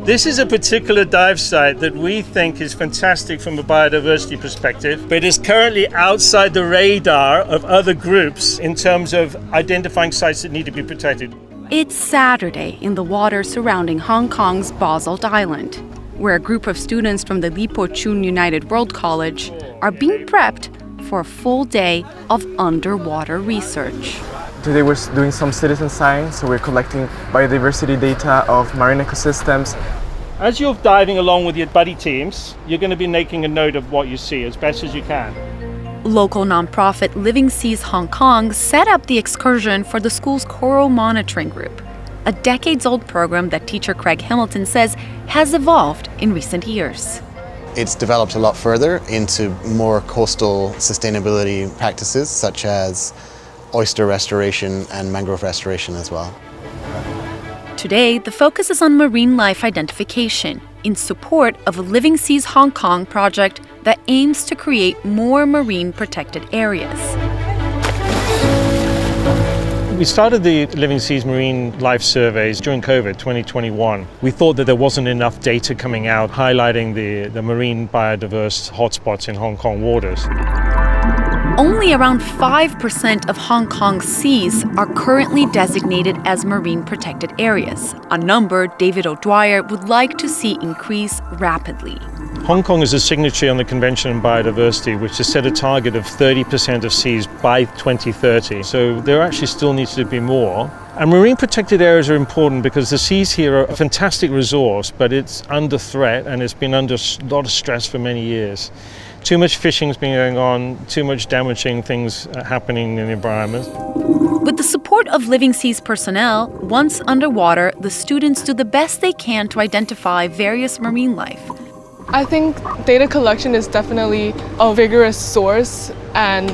This is a particular dive site that we think is fantastic from a biodiversity perspective, but is currently outside the radar of other groups in terms of identifying sites that need to be protected. It's Saturday in the water surrounding Hong Kong's Basalt Island, where a group of students from the Li Po Chun United World College are being prepped for a full day of underwater research. Today we're doing some citizen science, so we're collecting biodiversity data of marine ecosystems. As you're diving along with your buddy teams, you're going to be making a note of what you see as best as you can. Local nonprofit Living Seas Hong Kong set up the excursion for the school's coral monitoring group, a decades-old program that teacher Craig Hamilton says has evolved in recent years. It's developed a lot further into more coastal sustainability practices such as oyster restoration and mangrove restoration as well. Today, the focus is on marine life identification in support of a Living Seas Hong Kong project that aims to create more marine protected areas. We started the Living Seas Marine Life Surveys during COVID 2021. We thought that there wasn't enough data coming out highlighting the marine biodiverse hotspots in Hong Kong waters. Only around 5% of Hong Kong's seas are currently designated as marine protected areas, a number David O'Dwyer would like to see increase rapidly. Hong Kong is a signatory on the Convention on Biodiversity, which has set a target of 30% of seas by 2030. So there actually still needs to be more. And marine protected areas are important because the seas here are a fantastic resource, but it's under threat and it's been under a lot of stress for many years. Too much fishing's been going on, too much damaging things happening in the environment. With the support of Living Seas personnel, once underwater, the students do the best they can to identify various marine life. I think data collection is definitely a vigorous source, and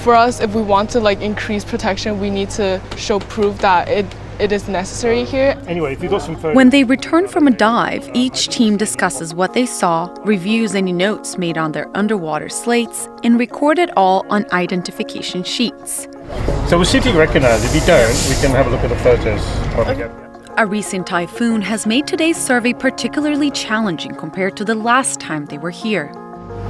for us, if we want to increase protection, we need to show proof that it is necessary here. Anyway, if you've got some photos. When they return from a dive, each team discusses what they saw, reviews any notes made on their underwater slates, and record it all on identification sheets. So we'll see if you recognize. If you don't, we can have a look at the photos. A recent typhoon has made today's survey particularly challenging compared to the last time they were here.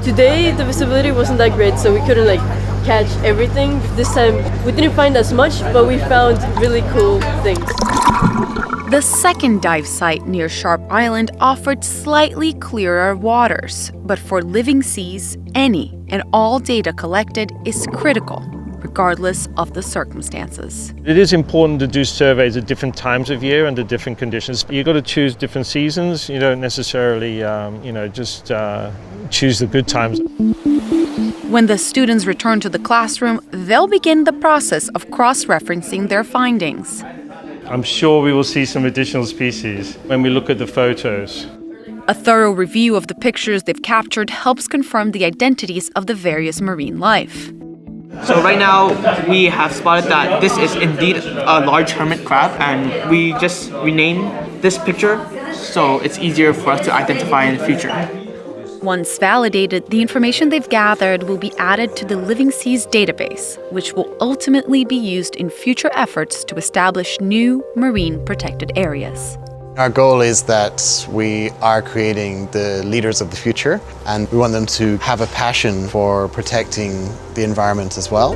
Today, the visibility wasn't that great, so we couldn't catch everything. This time, we didn't find as much, but we found really cool things. The second dive site near Sharp Island offered slightly clearer waters, but for Living Seas, any and all data collected is critical, regardless of the circumstances. It is important to do surveys at different times of year under different conditions. You've got to choose different seasons. You don't necessarily, just choose the good times. When the students return to the classroom, they'll begin the process of cross-referencing their findings. I'm sure we will see some additional species when we look at the photos. A thorough review of the pictures they've captured helps confirm the identities of the various marine life. So right now we have spotted that this is indeed a large hermit crab, and we just renamed this picture so it's easier for us to identify in the future. Once validated, the information they've gathered will be added to the Living Seas database, which will ultimately be used in future efforts to establish new marine protected areas. Our goal is that we are creating the leaders of the future, and we want them to have a passion for protecting the environment as well.